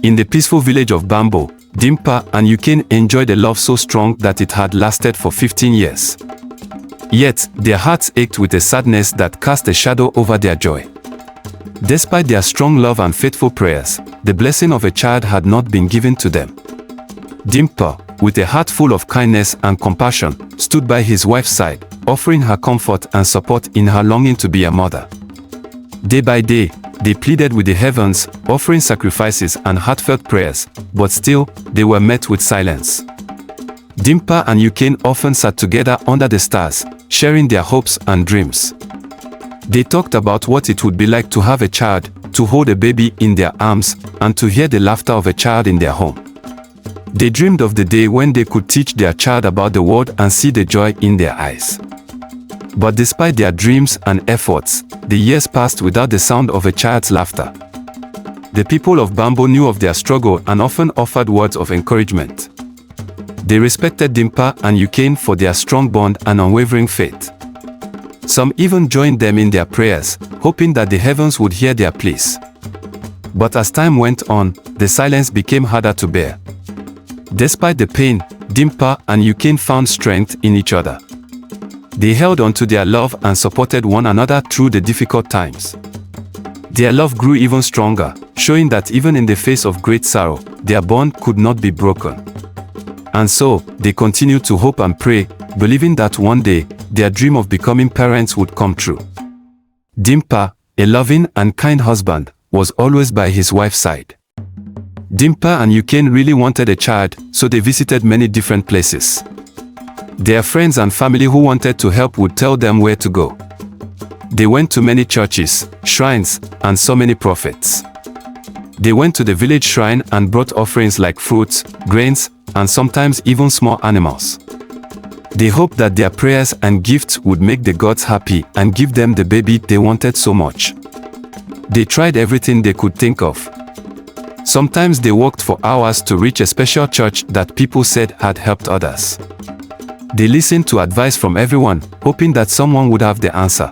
In the peaceful village of Bambo, Dimkpa and Ukane enjoyed a love so strong that it had lasted for 15 years. Yet, their hearts ached with a sadness that cast a shadow over their joy. Despite their strong love and faithful prayers, the blessing of a child had not been given to them. Dimkpa, with a heart full of kindness and compassion, stood by his wife's side, offering her comfort and support in her longing to be a mother. Day by day, they pleaded with the heavens, offering sacrifices and heartfelt prayers, but still, they were met with silence. Dimkpa and Ukane often sat together under the stars, sharing their hopes and dreams. They talked about what it would be like to have a child, to hold a baby in their arms, and to hear the laughter of a child in their home. They dreamed of the day when they could teach their child about the world and see the joy in their eyes. But despite their dreams and efforts, the years passed without the sound of a child's laughter. The people of Bambo knew of their struggle and often offered words of encouragement. They respected Dimkpa and Ukane for their strong bond and unwavering faith. Some even joined them in their prayers, hoping that the heavens would hear their pleas. But as time went on, the silence became harder to bear. Despite the pain, Dimkpa and Ukane found strength in each other. They held on to their love and supported one another through the difficult times. Their love grew even stronger, showing that even in the face of great sorrow, their bond could not be broken. And so, they continued to hope and pray, believing that one day, their dream of becoming parents would come true. Dimkpa, a loving and kind husband, was always by his wife's side. Dimkpa and Ukane really wanted a child, so they visited many different places. Their friends and family who wanted to help would tell them where to go. They went to many churches, shrines, and saw many prophets. They went to the village shrine and brought offerings like fruits, grains, and sometimes even small animals. They hoped that their prayers and gifts would make the gods happy and give them the baby they wanted so much. They tried everything they could think of. Sometimes they walked for hours to reach a special church that people said had helped others. They listened to advice from everyone, hoping that someone would have the answer.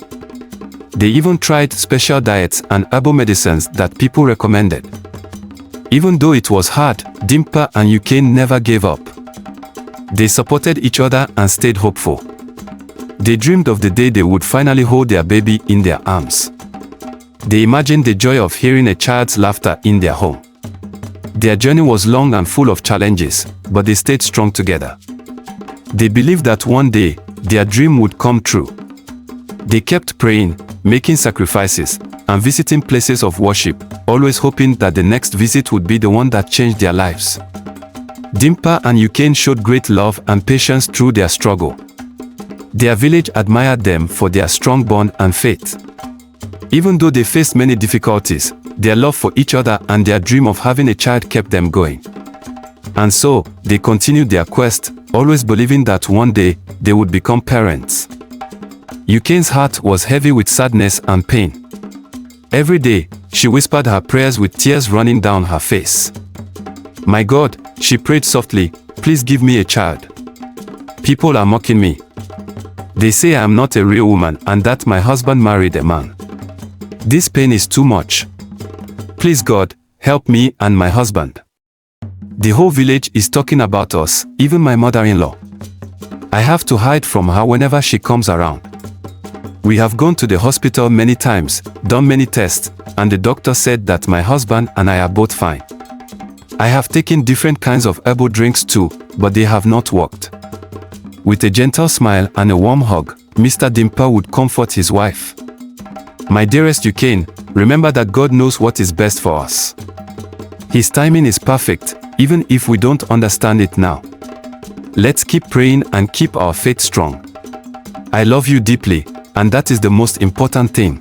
They even tried special diets and herbal medicines that people recommended. Even though it was hard, Dimkpa and Ukane never gave up. They supported each other and stayed hopeful. They dreamed of the day they would finally hold their baby in their arms. They imagined the joy of hearing a child's laughter in their home. Their journey was long and full of challenges, but they stayed strong together. They believed that one day, their dream would come true. They kept praying, making sacrifices, and visiting places of worship, always hoping that the next visit would be the one that changed their lives. Dimkpa and Ukane showed great love and patience through their struggle. Their village admired them for their strong bond and faith. Even though they faced many difficulties, their love for each other and their dream of having a child kept them going. And so, they continued their quest, always believing that one day, they would become parents. Ukane's heart was heavy with sadness and pain. Every day, she whispered her prayers with tears running down her face. "My God," she prayed softly, "please give me a child. People are mocking me. They say I am not a real woman and that my husband married a man. This pain is too much. Please God, help me and my husband. The whole village is talking about us, even my mother-in-law. I have to hide from her whenever she comes around. We have gone to the hospital many times, done many tests, and the doctor said that my husband and I are both fine. I have taken different kinds of herbal drinks too, but they have not worked." With a gentle smile and a warm hug, Mr. Dimkpa would comfort his wife. "My dearest Ukane, remember that God knows what is best for us. His timing is perfect, even if we don't understand it now. Let's keep praying and keep our faith strong. I love you deeply, and that is the most important thing."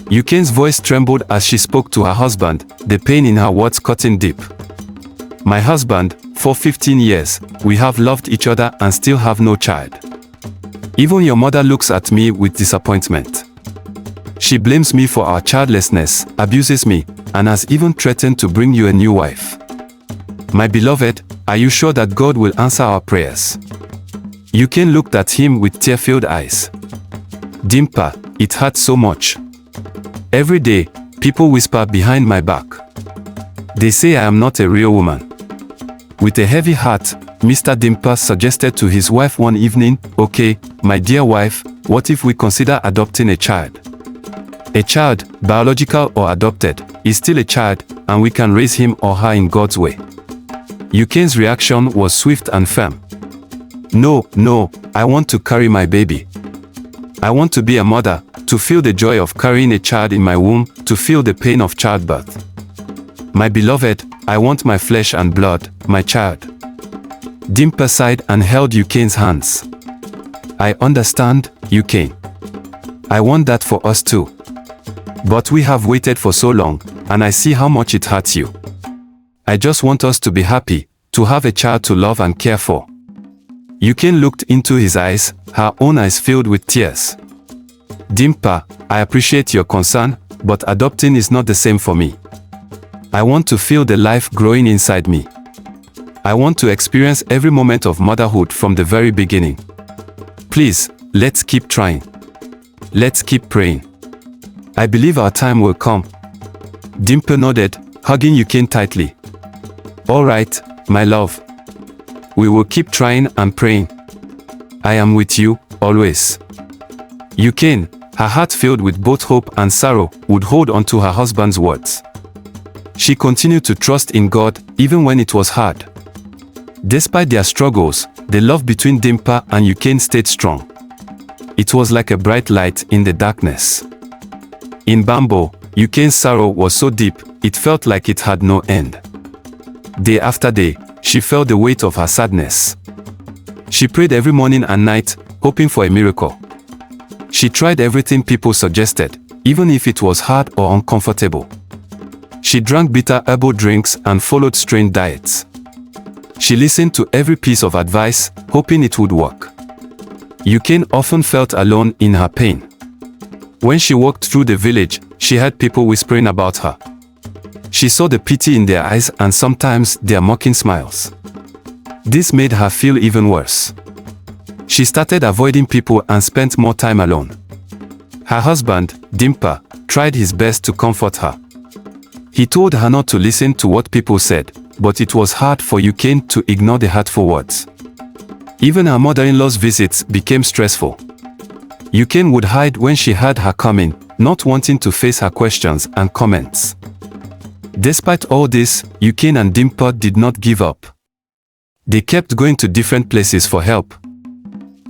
Ukane's voice trembled as she spoke to her husband, the pain in her words cutting deep. "My husband, for 15 years, we have loved each other and still have no child. Even your mother looks at me with disappointment. She blames me for our childlessness, abuses me, and has even threatened to bring you a new wife. My beloved, are you sure that God will answer our prayers?" Ukane looked at him with tear-filled eyes. "Dimkpa, it hurts so much. Every day, people whisper behind my back. They say I am not a real woman. With a heavy heart, Mr. Dimkpa suggested to his wife one evening, "Okay, my dear wife, what if we consider adopting a child? A child, biological or adopted, is still a child, and we can raise him or her in God's way." Ukane's reaction was swift and firm. "No, no, I want to carry my baby. I want to be a mother, to feel the joy of carrying a child in my womb, to feel the pain of childbirth. My beloved, I want my flesh and blood, my child." Dimkpa sighed and held Ukane's hands. "I understand, Ukane. I want that for us too. But we have waited for so long, and I see how much it hurts you. I just want us to be happy, to have a child to love and care for." Ukane looked into his eyes, her own eyes filled with tears. "Dimkpa, I appreciate your concern, but adopting is not the same for me. I want to feel the life growing inside me. I want to experience every moment of motherhood from the very beginning. Please, let's keep trying. Let's keep praying. I believe our time will come." Dimkpa nodded, hugging Ukane tightly. "All right, my love. We will keep trying and praying. I am with you, always." Ukane, her heart filled with both hope and sorrow, would hold on to her husband's words. She continued to trust in God, even when it was hard. Despite their struggles, the love between Dimkpa and Ukane stayed strong. It was like a bright light in the darkness. In Bambo, Ukane's sorrow was so deep, it felt like it had no end. Day after day, she felt the weight of her sadness. She prayed every morning and night, hoping for a miracle. She tried everything people suggested, even if it was hard or uncomfortable. She drank bitter herbal drinks and followed strange diets. She listened to every piece of advice, hoping it would work. Ukane often felt alone in her pain. When she walked through the village, she heard people whispering about her. She saw the pity in their eyes and sometimes their mocking smiles. This made her feel even worse. She started avoiding people and spent more time alone. Her husband, Dimkpa, tried his best to comfort her. He told her not to listen to what people said, but it was hard for Ukane to ignore the hurtful words. Even her mother-in-law's visits became stressful. Ukane would hide when she heard her coming, not wanting to face her questions and comments. Despite all this, Ukane and Dimkpa did not give up. They kept going to different places for help.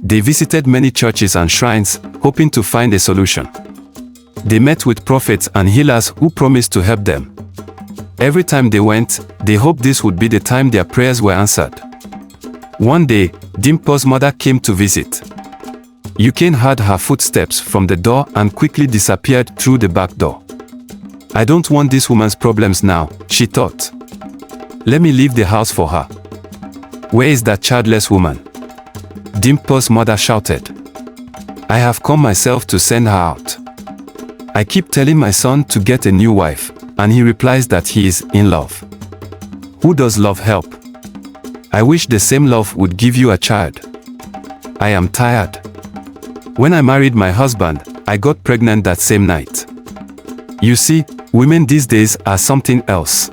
They visited many churches and shrines, hoping to find a solution. They met with prophets and healers who promised to help them. Every time they went, they hoped this would be the time their prayers were answered. One day, Dimkpa's mother came to visit. Ukane heard her footsteps from the door and quickly disappeared through the back door. "I don't want this woman's problems now," she thought. "Let me leave the house for her." "Where is that childless woman?" Dimkpa's mother shouted. "I have come myself to send her out. I keep telling my son to get a new wife, and he replies that he is in love. Who does love help? I wish the same love would give you a child. I am tired. When I married my husband, I got pregnant that same night. You see, women these days are something else.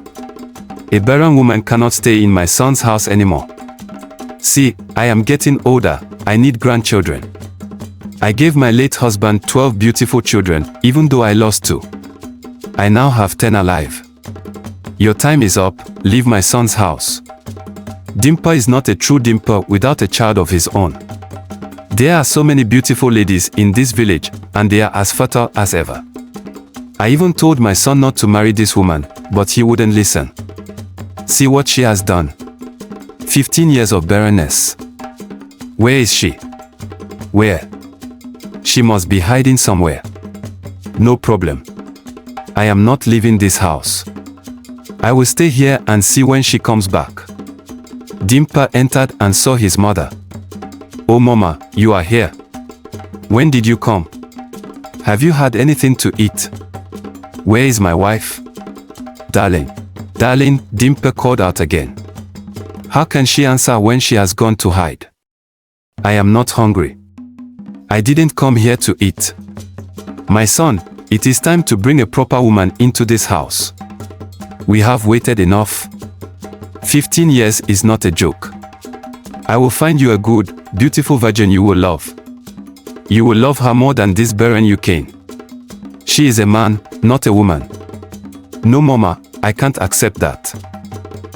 A barren woman cannot stay in my son's house anymore. See, I am getting older, I need grandchildren. I gave my late husband 12 beautiful children, even though I lost 2. I now have 10 alive. Your time is up, leave my son's house." Dimkpa is not a true Dimkpa without a child of his own. There are so many beautiful ladies in this village, and they are as fertile as ever. I even told my son not to marry this woman, but he wouldn't listen. See what she has done. 15 years of barrenness. Where is she? Where? She must be hiding somewhere. No problem. I am not leaving this house. I will stay here and see when she comes back. Dimkpa entered and saw his mother. "Oh mama, you are here. When did you come? Have you had anything to eat? Where is my wife?" "Darling, darling," Dimkpa called out again. How can she answer when she has gone to hide? "I am not hungry. I didn't come here to eat. My son, it is time to bring a proper woman into this house. We have waited enough. 15 years is not a joke. I will find you a good, beautiful virgin you will love. You will love her more than this barren Ukane. She is a man, not a woman. No, mama, I can't accept that.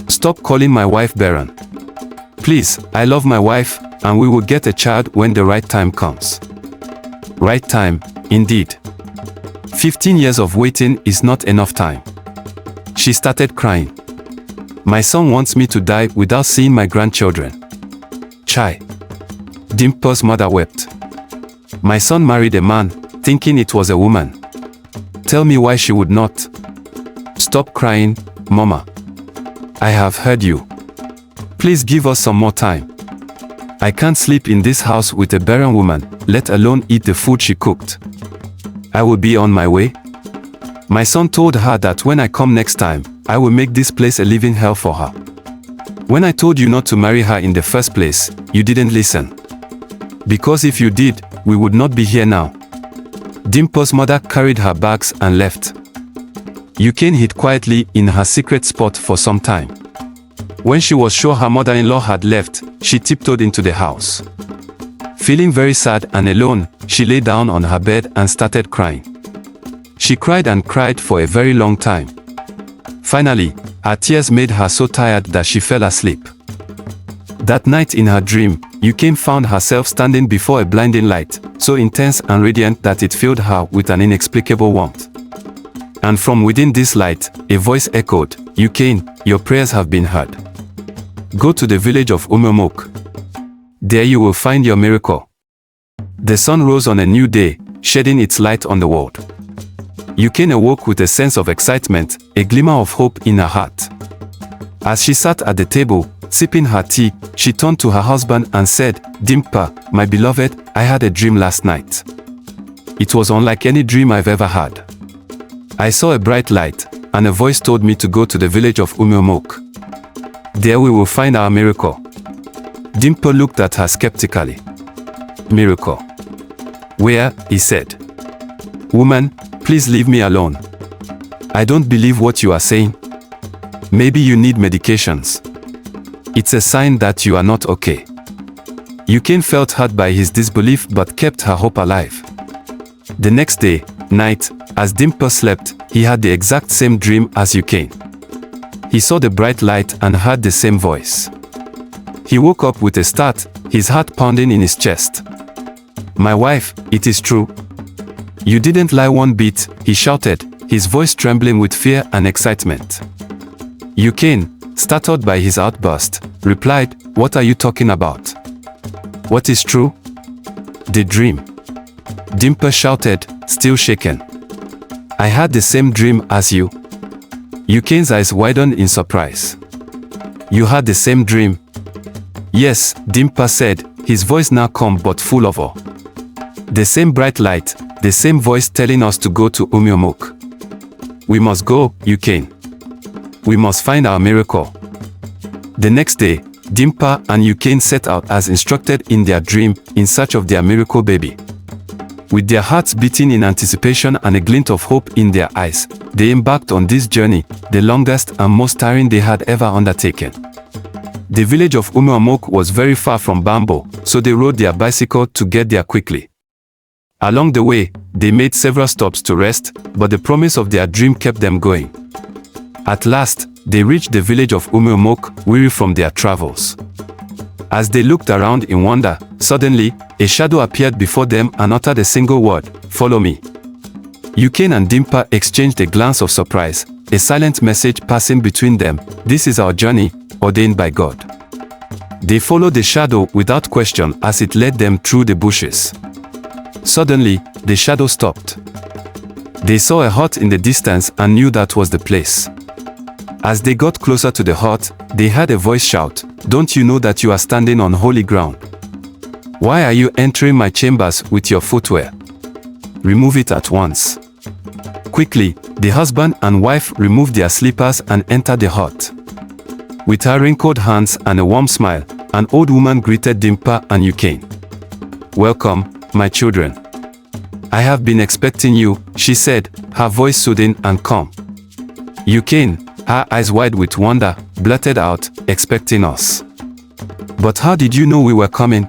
Stop calling my wife barren. Please, I love my wife, and we will get a child when the right time comes. Right time, indeed. 15 years of waiting is not enough time. She started crying. My son wants me to die without seeing my grandchildren. Chai. Dimkpa's mother wept. My son married a man, thinking it was a woman. Tell me why she would not. Stop crying, mama. I have heard you. Please give us some more time. I can't sleep in this house with a barren woman, let alone eat the food she cooked. I will be on my way. My son told her that when I come next time, I will make this place a living hell for her. When I told you not to marry her in the first place, you didn't listen. Because if you did, we would not be here now. Dimkpa's mother carried her bags and left. Ukane hid quietly in her secret spot for some time. When she was sure her mother-in-law had left, she tiptoed into the house. Feeling very sad and alone, she lay down on her bed and started crying. She cried and cried for a very long time. Finally, her tears made her so tired that she fell asleep. That night in her dream, Ukane found herself standing before a blinding light, so intense and radiant that it filled her with an inexplicable warmth. And from within this light, a voice echoed, "Ukane, your prayers have been heard. Go to the village of Umuamoke. There you will find your miracle." The sun rose on a new day, shedding its light on the world. Ukane awoke with a sense of excitement, a glimmer of hope in her heart. As she sat at the table, sipping her tea, she turned to her husband and said, "Dimkpa, my beloved, I had a dream last night. It was unlike any dream I've ever had. I saw a bright light, and a voice told me to go to the village of Umuamoke. There we will find our miracle." Dimkpa looked at her skeptically. "Miracle? Where?" he said. "Woman, please leave me alone. I don't believe what you are saying. Maybe you need medications. It's a sign that you are not okay." Ukane felt hurt by his disbelief but kept her hope alive. The next day, night, as Dimkpa slept, he had the exact same dream as Ukane. He saw the bright light and heard the same voice. He woke up with a start, his heart pounding in his chest. "My wife, it is true. You didn't lie one bit," he shouted, his voice trembling with fear and excitement. Ukane, startled by his outburst, replied, "What are you talking about? What is true?" "The dream," Dimkpa shouted, still shaken. "I had the same dream as you." Ukane's eyes widened in surprise. "You had the same dream?" "Yes," Dimkpa said, his voice now calm but full of awe. "The same bright light, the same voice telling us to go to Umuamoke. We must go, Ukane. We must find our miracle." The next day, Dimkpa and Ukane set out as instructed in their dream, in search of their miracle baby. With their hearts beating in anticipation and a glint of hope in their eyes, they embarked on this journey, the longest and most tiring they had ever undertaken. The village of Umuamoke was very far from Bambo, so they rode their bicycle to get there quickly. Along the way, they made several stops to rest, but the promise of their dream kept them going. At last, they reached the village of Umuamoke, weary from their travels. As they looked around in wonder, suddenly, a shadow appeared before them and uttered a single word, "Follow me." Ukane and Dimkpa exchanged a glance of surprise, a silent message passing between them, "This is our journey, ordained by God." They followed the shadow without question as it led them through the bushes. Suddenly, the shadow stopped. They saw a hut in the distance and knew that was the place. As they got closer to the hut, they heard a voice shout, "Don't you know that you are standing on holy ground? Why are you entering my chambers with your footwear? Remove it at once." Quickly, the husband and wife removed their slippers and entered the hut. With her wrinkled hands and a warm smile, an old woman greeted Dimkpa and Ukane. "Welcome, my children. I have been expecting you," she said, her voice soothing and calm. "Ukane, her eyes wide with wonder, blurted out, "Expecting us? But how did you know we were coming?"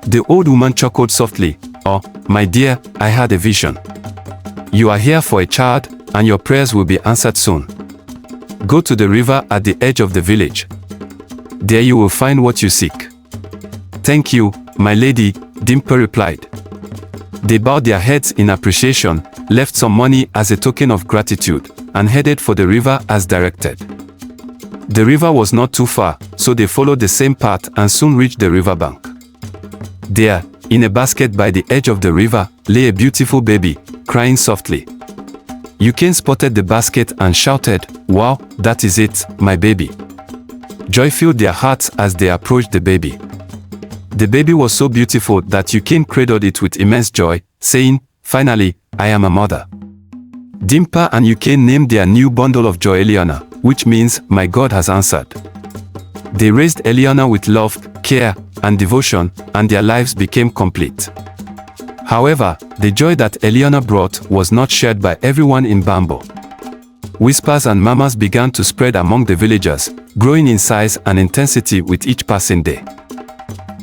The old woman chuckled softly. "Oh, my dear, I had a vision. You are here for a child, and your prayers will be answered soon. Go to the river at the edge of the village. There you will find what you seek." "Thank you, my lady," Dimkpa replied. They bowed their heads in appreciation, left some money as a token of gratitude, and headed for the river as directed. The river was not too far, so they followed the same path and soon reached the riverbank. There, in a basket by the edge of the river, lay a beautiful baby, crying softly. Ukane spotted the basket and shouted, "Wow, that is it, my baby." Joy filled their hearts as they approached the baby. The baby was so beautiful that Ukane cradled it with immense joy, saying, "Finally, I am a mother." Dimkpa and Ukane named their new bundle of joy Eliana, which means, "My God has answered." They raised Eliana with love, care, and devotion, and their lives became complete. However, the joy that Eliana brought was not shared by everyone in Bambo. Whispers and murmurs began to spread among the villagers, growing in size and intensity with each passing day.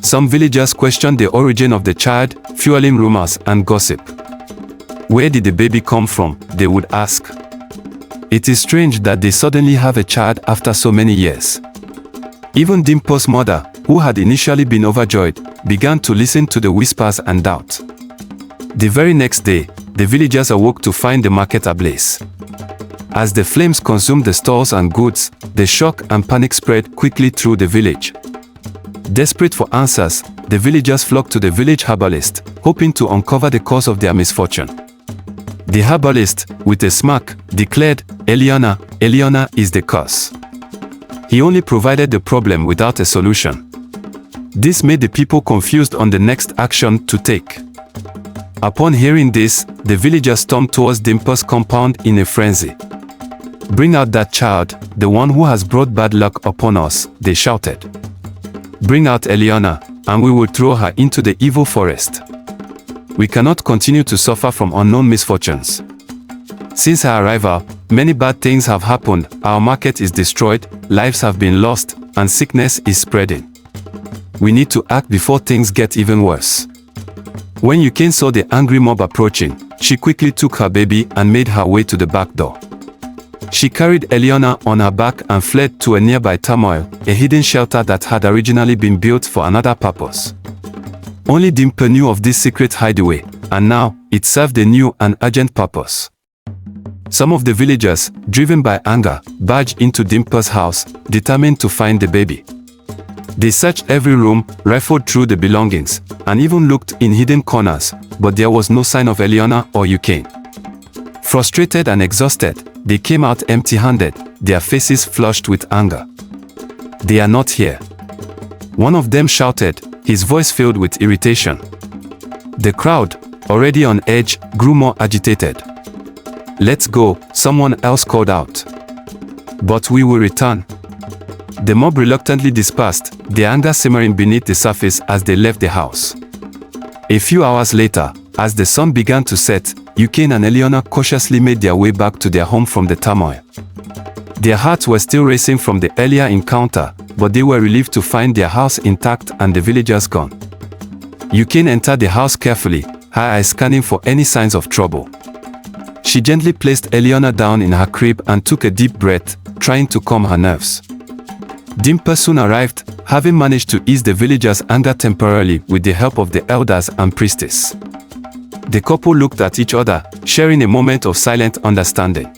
Some villagers questioned the origin of the child, fueling rumors and gossip. "Where did the baby come from?" they would ask. "It is strange that they suddenly have a child after so many years." Even Dimkpa's mother, who had initially been overjoyed, began to listen to the whispers and doubt. The very next day, the villagers awoke to find the market ablaze. As the flames consumed the stores and goods, the shock and panic spread quickly through the village. Desperate for answers, the villagers flocked to the village herbalist, hoping to uncover the cause of their misfortune. The herbalist, with a smirk, declared, Eliana is the cause." He only provided the problem without a solution. This made the people confused on the next action to take. Upon hearing this, the villagers stormed towards Dimkpa's compound in a frenzy. "Bring out that child, the one who has brought bad luck upon us," they shouted. "Bring out Eliana, and we will throw her into the evil forest. We cannot continue to suffer from unknown misfortunes. Since her arrival, many bad things have happened, our market is destroyed, lives have been lost, and sickness is spreading. We need to act before things get even worse." When Ukane saw the angry mob approaching, she quickly took her baby and made her way to the back door. She carried Eliana on her back and fled to a nearby turmoil, a hidden shelter that had originally been built for another purpose. Only Dimkpa knew of this secret hideaway, and now, it served a new and urgent purpose. Some of the villagers, driven by anger, barged into Dimkpa's house, determined to find the baby. They searched every room, rifled through the belongings, and even looked in hidden corners, but there was no sign of Eliana or Ukane. Frustrated and exhausted, they came out empty-handed, their faces flushed with anger. "They are not here." One of them shouted, his voice filled with irritation. The crowd, already on edge, grew more agitated. "Let's go," someone else called out. "But we will return." The mob reluctantly dispersed, their anger simmering beneath the surface as they left the house. A few hours later, as the sun began to set, Ukane and Eliana cautiously made their way back to their home from the turmoil. Their hearts were still racing from the earlier encounter, but they were relieved to find their house intact and the villagers gone. Ukane entered the house carefully, her eyes scanning for any signs of trouble. She gently placed Eliana down in her crib and took a deep breath, trying to calm her nerves. Dimkpa soon arrived, having managed to ease the villagers' anger temporarily with the help of the elders and priestess. The couple looked at each other, sharing a moment of silent understanding.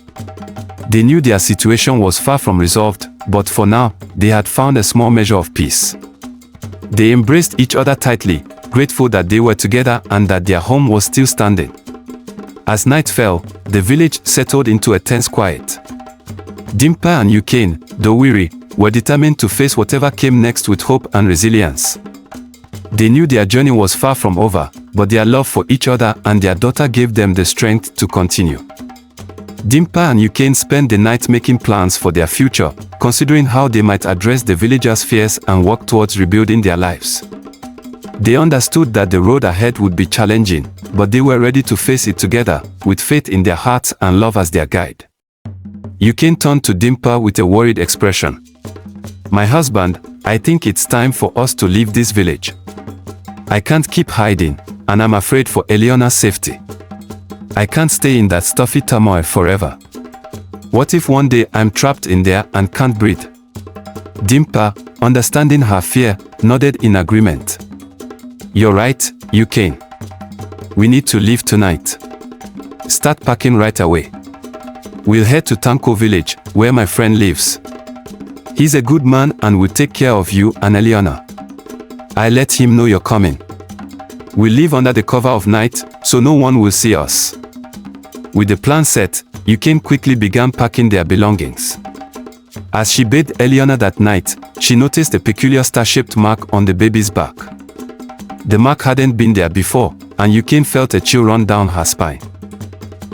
They knew their situation was far from resolved, but for now, they had found a small measure of peace. They embraced each other tightly, grateful that they were together and that their home was still standing. As night fell, the village settled into a tense quiet. Dimkpa and Ukane, though weary, were determined to face whatever came next with hope and resilience. They knew their journey was far from over, but their love for each other and their daughter gave them the strength to continue. Dimkpa and Ukane spent the night making plans for their future, considering how they might address the villagers' fears and work towards rebuilding their lives. They understood that the road ahead would be challenging, but they were ready to face it together, with faith in their hearts and love as their guide. Ukane turned to Dimkpa with a worried expression. My husband, I think it's time for us to leave this village. I can't keep hiding, and I'm afraid for Eliana's safety. I can't stay in that stuffy turmoil forever. What if one day I'm trapped in there and can't breathe? Dimkpa, understanding her fear, nodded in agreement. You're right, Ukane. We need to leave tonight. Start packing right away. We'll head to Tanko village, where my friend lives. He's a good man and will take care of you and Eliana. I'll let him know you're coming. We'll live under the cover of night, so no one will see us. With the plan set, Ukane quickly began packing their belongings. As she bathed Eliana that night, she noticed a peculiar star-shaped mark on the baby's back. The mark hadn't been there before, and Ukane felt a chill run down her spine.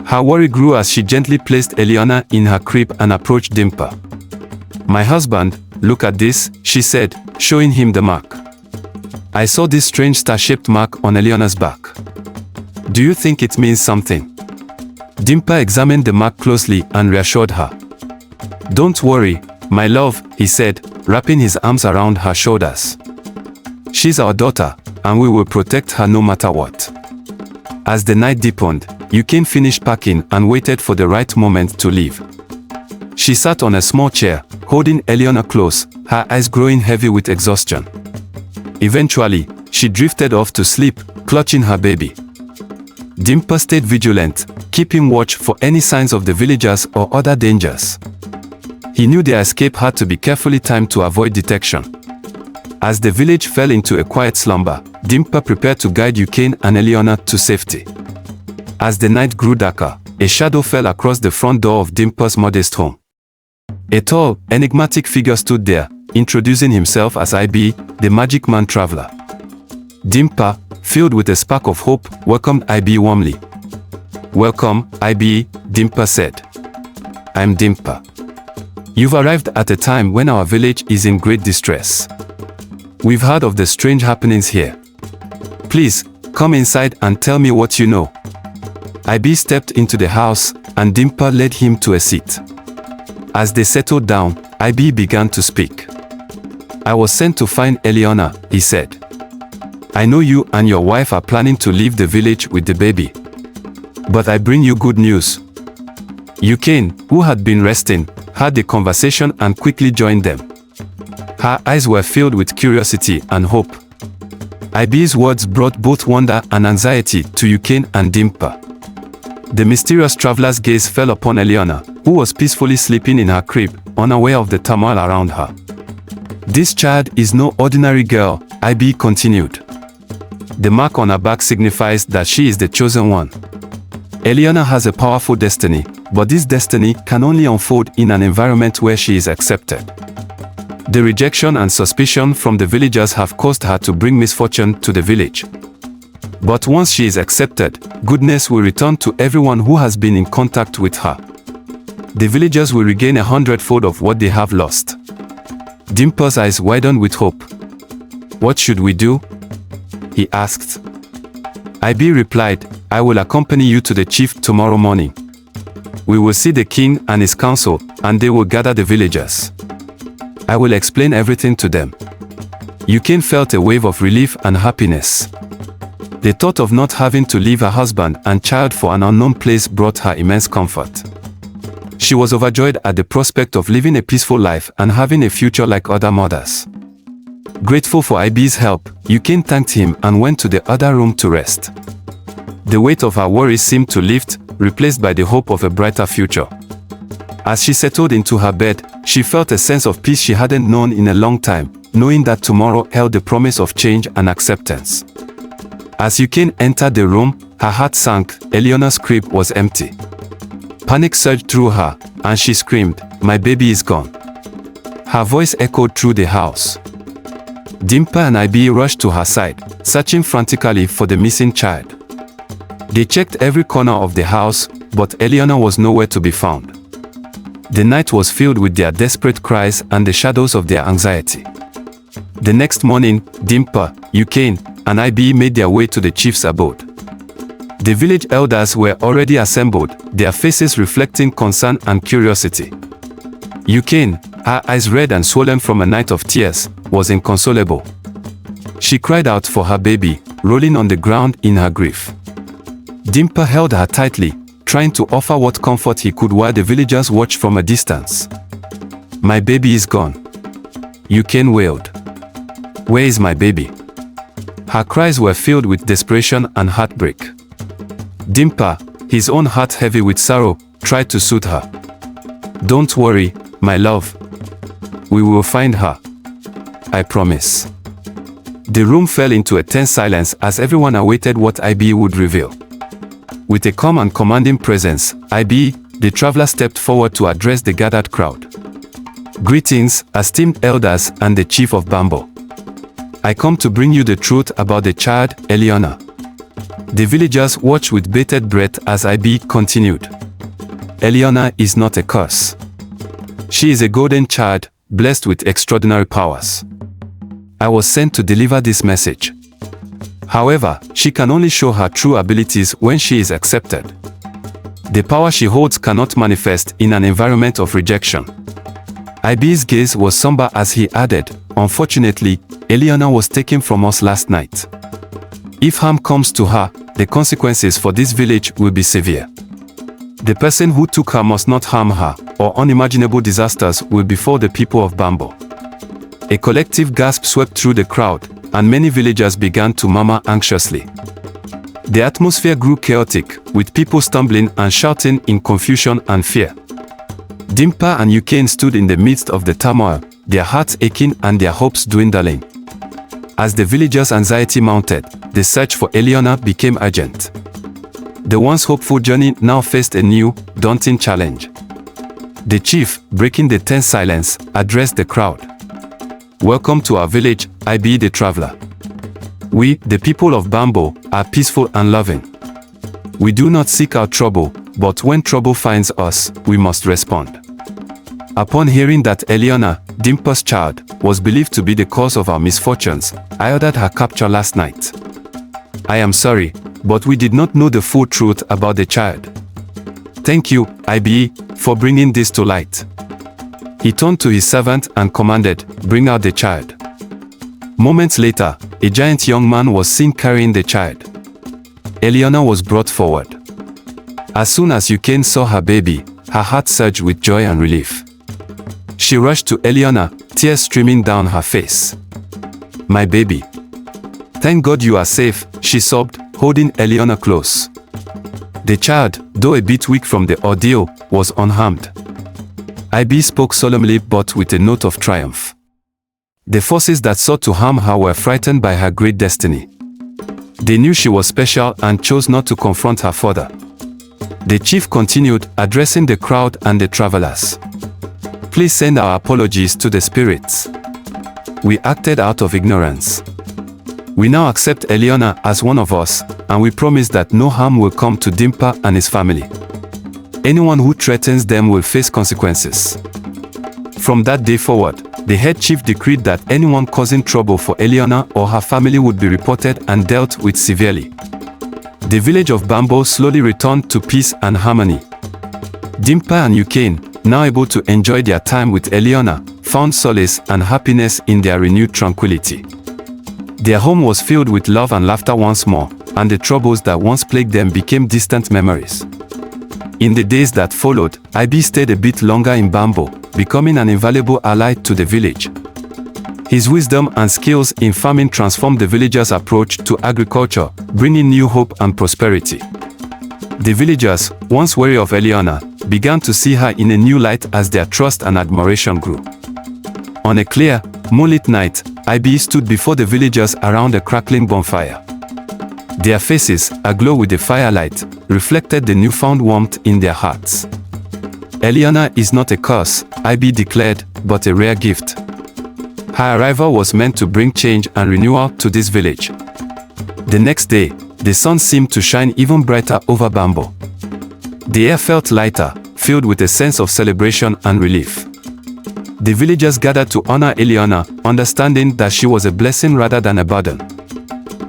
Her worry grew as she gently placed Eliana in her crib and approached Dimkpa. My husband, look at this, she said, showing him the mark. I saw this strange star-shaped mark on Eliana's back. Do you think it means something? Dimkpa examined the mark closely and reassured her. Don't worry, my love, he said, wrapping his arms around her shoulders. She's our daughter, and we will protect her no matter what. As the night deepened, Ukane finished packing and waited for the right moment to leave. She sat on a small chair, holding Eliana close, her eyes growing heavy with exhaustion. Eventually, she drifted off to sleep, clutching her baby. Dimkpa stayed vigilant, keeping watch for any signs of the villagers or other dangers. He knew their escape had to be carefully timed to avoid detection. As the village fell into a quiet slumber, Dimkpa prepared to guide Ukane and Eliana to safety. As the night grew darker, a shadow fell across the front door of Dimkpa's modest home. A tall, enigmatic figure stood there, introducing himself as IB, the magic man traveler. Dimkpa, filled with a spark of hope, welcomed IB warmly. Welcome, IB, Dimkpa said. I'm Dimkpa. You've arrived at a time when our village is in great distress. We've heard of the strange happenings here. Please, come inside and tell me what you know. IB stepped into the house, and Dimkpa led him to a seat. As they settled down, IB began to speak. I was sent to find Eliana, he said. I know you and your wife are planning to leave the village with the baby. But I bring you good news. Ukane, who had been resting, heard the conversation and quickly joined them. Her eyes were filled with curiosity and hope. IB's words brought both wonder and anxiety to Ukane and Dimkpa. The mysterious traveler's gaze fell upon Eliana, who was peacefully sleeping in her crib, unaware of the turmoil around her. This child is no ordinary girl, IB continued. The mark on her back signifies that she is the chosen one. Eliana has a powerful destiny, but this destiny can only unfold in an environment where she is accepted. The rejection and suspicion from the villagers have caused her to bring misfortune to the village. But once she is accepted, goodness will return to everyone who has been in contact with her. The villagers will regain 100-fold of what they have lost. Dimkpa's eyes widened with hope. What should we do? He asked. IB replied, I will accompany you to the chief tomorrow morning. We will see the king and his council, and they will gather the villagers. I will explain everything to them. Ukane felt a wave of relief and happiness. The thought of not having to leave her husband and child for an unknown place brought her immense comfort. She was overjoyed at the prospect of living a peaceful life and having a future like other mothers. Grateful for IB's help, Ukane thanked him and went to the other room to rest. The weight of her worries seemed to lift, replaced by the hope of a brighter future. As she settled into her bed, she felt a sense of peace she hadn't known in a long time, knowing that tomorrow held the promise of change and acceptance. As Ukane entered the room, her heart sank. Eliana's crib was empty. Panic surged through her, and she screamed, "My baby is gone." Her voice echoed through the house. Dimkpa and IB rushed to her side, searching frantically for the missing child. They checked every corner of the house, but Eliana was nowhere to be found. The night was filled with their desperate cries and the shadows of their anxiety. The next morning, Dimkpa, Ukane, and IB made their way to the chief's abode. The village elders were already assembled, their faces reflecting concern and curiosity. Ukane, her eyes red and swollen from a night of tears, was inconsolable. She cried out for her baby, rolling on the ground in her grief. Dimkpa held her tightly, trying to offer what comfort he could while the villagers watched from a distance. "My baby is gone," Ukane wailed. "Where is my baby?" Her cries were filled with desperation and heartbreak. Dimkpa, his own heart heavy with sorrow, tried to soothe her. "Don't worry, my love. We will find her. I promise." The room fell into a tense silence as everyone awaited what IB would reveal. With a calm and commanding presence, IB, the traveler, stepped forward to address the gathered crowd. "Greetings, esteemed elders and the chief of Bambo. I come to bring you the truth about the child, Eliana." The villagers watched with bated breath as IB continued. "Eliana is not a curse. She is a golden child, blessed with extraordinary powers. I was sent to deliver this message. However, she can only show her true abilities when she is accepted. The power she holds cannot manifest in an environment of rejection." IB's gaze was somber as he added, "Unfortunately, Eliana was taken from us last night. If harm comes to her, the consequences for this village will be severe. The person who took her must not harm her, or unimaginable disasters will befall the people of Bambo." A collective gasp swept through the crowd, and many villagers began to murmur anxiously. The atmosphere grew chaotic, with people stumbling and shouting in confusion and fear. Dimkpa and Ukane stood in the midst of the turmoil, their hearts aching and their hopes dwindling. As the villagers' anxiety mounted, the search for Eliana became urgent. The once hopeful journey now faced a new, daunting challenge. The chief, breaking the tense silence, addressed the crowd. "Welcome to our village, IB the traveler. We, the people of Bambo, are peaceful and loving. We do not seek out trouble, but when trouble finds us, we must respond." Upon hearing that Eliana, Dimkpa's child, was believed to be the cause of our misfortunes, I ordered her capture last night. "I am sorry, but we did not know the full truth about the child. Thank you, IB, for bringing this to light." He turned to his servant and commanded, "Bring out the child." Moments later, a giant young man was seen carrying the child. Eliana was brought forward. As soon as Ukane saw her baby, her heart surged with joy and relief. She rushed to Eliana, tears streaming down her face. "My baby. Thank God you are safe," she sobbed, holding Eliana close. The child, though a bit weak from the ordeal, was unharmed. IB spoke solemnly but with a note of triumph. The forces that sought to harm her were frightened by her great destiny. They knew she was special and chose not to confront her further. The chief continued, addressing the crowd and the travelers. "Please send our apologies to the spirits. We acted out of ignorance. We now accept Eliana as one of us, and we promise that no harm will come to Dimkpa and his family. Anyone who threatens them will face consequences." From that day forward, the head chief decreed that anyone causing trouble for Eliana or her family would be reported and dealt with severely. The village of Bambo slowly returned to peace and harmony. Dimkpa and Ukane, now able to enjoy their time with Eliana, found solace and happiness in their renewed tranquility. Their home was filled with love and laughter once more, and the troubles that once plagued them became distant memories. In the days that followed, IB stayed a bit longer in Bambo, becoming an invaluable ally to the village. His wisdom and skills in farming transformed the villagers' approach to agriculture, bringing new hope and prosperity. The villagers, once wary of Eliana, began to see her in a new light as their trust and admiration grew. On a clear, moonlit night, IB stood before the villagers around a crackling bonfire. Their faces, aglow with the firelight, reflected the newfound warmth in their hearts. "Eliana is not a curse," IB declared, "but a rare gift. Her arrival was meant to bring change and renewal to this village." The next day, the sun seemed to shine even brighter over Bambo. The air felt lighter, filled with a sense of celebration and relief. The villagers gathered to honor Eliana, understanding that she was a blessing rather than a burden.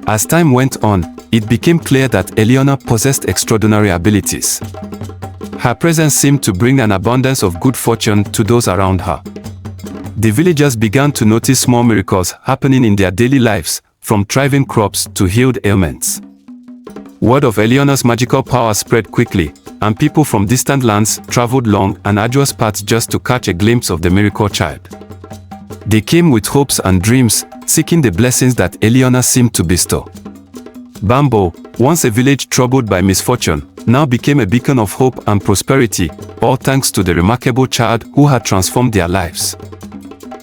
As time went on, it became clear that Eliana possessed extraordinary abilities. Her presence seemed to bring an abundance of good fortune to those around her. The villagers began to notice small miracles happening in their daily lives, from thriving crops to healed ailments. Word of Eliana's magical power spread quickly, and people from distant lands traveled long and arduous paths just to catch a glimpse of the miracle child. They came with hopes and dreams, seeking the blessings that Eliana seemed to bestow. Bambo, once a village troubled by misfortune, now became a beacon of hope and prosperity, all thanks to the remarkable child who had transformed their lives.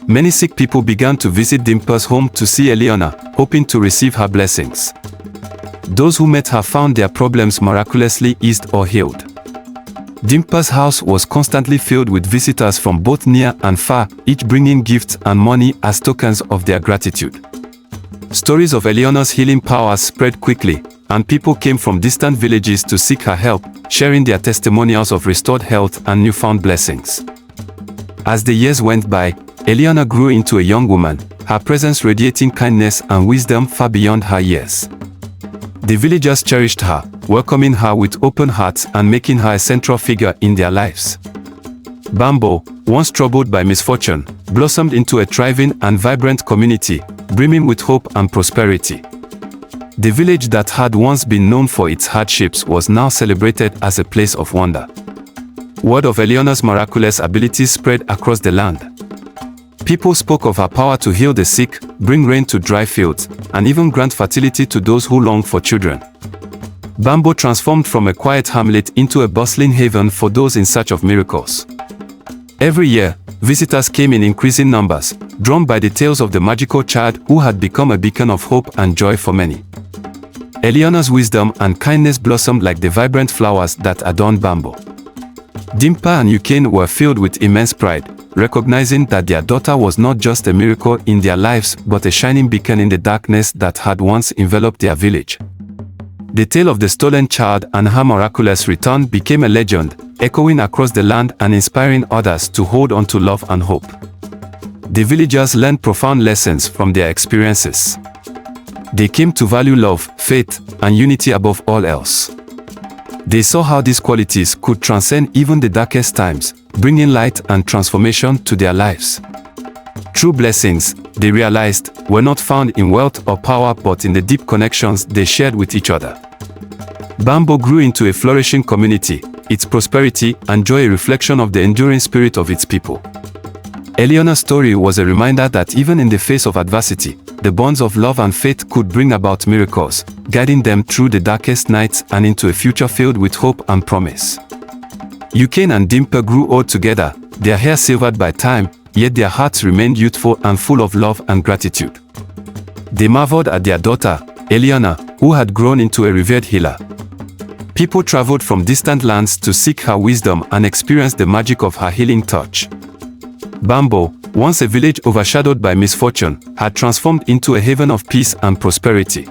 Many sick people began to visit Dimkpa's home to see Eliana, hoping to receive her blessings. Those who met her found their problems miraculously eased or healed. Dimkpa's house was constantly filled with visitors from both near and far, each bringing gifts and money as tokens of their gratitude. Stories of Eliana's healing powers spread quickly, and people came from distant villages to seek her help, sharing their testimonials of restored health and newfound blessings. As the years went by, Eliana grew into a young woman, her presence radiating kindness and wisdom far beyond her years. The villagers cherished her, welcoming her with open hearts and making her a central figure in their lives. Bambo, once troubled by misfortune, blossomed into a thriving and vibrant community, brimming with hope and prosperity. The village that had once been known for its hardships was now celebrated as a place of wonder. Word of Eliana's miraculous abilities spread across the land. People spoke of her power to heal the sick, bring rain to dry fields, and even grant fertility to those who long for children. Bambo transformed from a quiet hamlet into a bustling haven for those in search of miracles. Every year, visitors came in increasing numbers, drawn by the tales of the magical child who had become a beacon of hope and joy for many. Eliana's wisdom and kindness blossomed like the vibrant flowers that adorned Bambo. Dimkpa and Ukane were filled with immense pride, recognizing that their daughter was not just a miracle in their lives but a shining beacon in the darkness that had once enveloped their village. The tale of the stolen child and her miraculous return became a legend, echoing across the land and inspiring others to hold on to love and hope. The villagers learned profound lessons from their experiences. They came to value love, faith, and unity above all else. They saw how these qualities could transcend even the darkest times, bringing light and transformation to their lives. True blessings, they realized, were not found in wealth or power but in the deep connections they shared with each other. Bambo grew into a flourishing community, its prosperity and joy a reflection of the enduring spirit of its people. Eliana's story was a reminder that even in the face of adversity, the bonds of love and faith could bring about miracles, guiding them through the darkest nights and into a future filled with hope and promise. Ukane and Dimkpa grew old together, their hair silvered by time, yet their hearts remained youthful and full of love and gratitude. They marveled at their daughter, Eliana, who had grown into a revered healer. People traveled from distant lands to seek her wisdom and experience the magic of her healing touch. Bambo, once a village overshadowed by misfortune, had transformed into a haven of peace and prosperity.